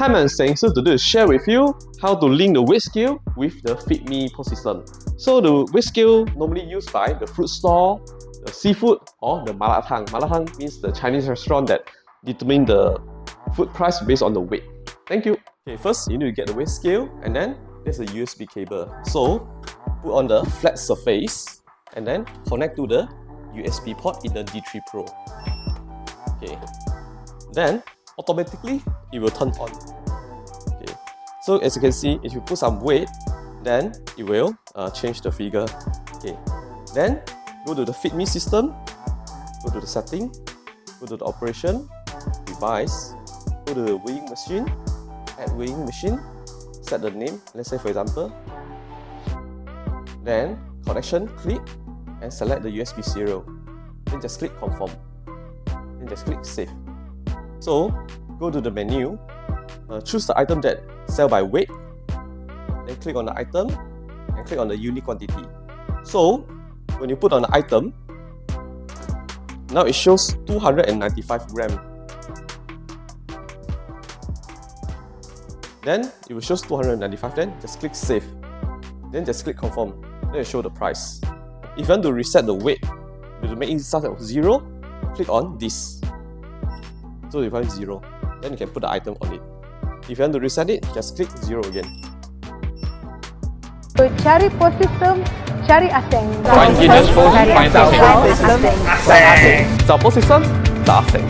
Hi, I'm Seng. So today to share with you how to link the weight scale with the FeedMe POS system. So the weight scale normally used by the fruit store, the seafood, or the malatang. Malatang means the Chinese restaurant that determine the food price based on the weight. Thank you. Okay, first you need to get the weight scale, and then there's a USB cable. So put on the flat surface and then connect to the USB port in the D3 Pro. Okay. Then automatically it will turn on. Okay. So as you can see, if you put some weight, then it will change the figure. Okay. Then go to the FeedMe system, go to the setting, go to the operation, device, go to the weighing machine, add weighing machine, set the name, let's say for example, then connection, click and select the USB serial. Then just click confirm. Then just click save. So go to the menu, choose the item that sell by weight, then click on the item and click on the unit quantity. So when you put on the item, now it shows 295 grams. Then it will show 295, then just click save. Then just click confirm, then it will show the price. If you want to reset the weight, to make it start at 0, click on this. So if you find 0, then you can put the item on it. If you want to reset it, just click 0 again. So cari POS system, cari Aseng. Find Guinness phone, find Aseng. Aseng.找POS system,找Aseng.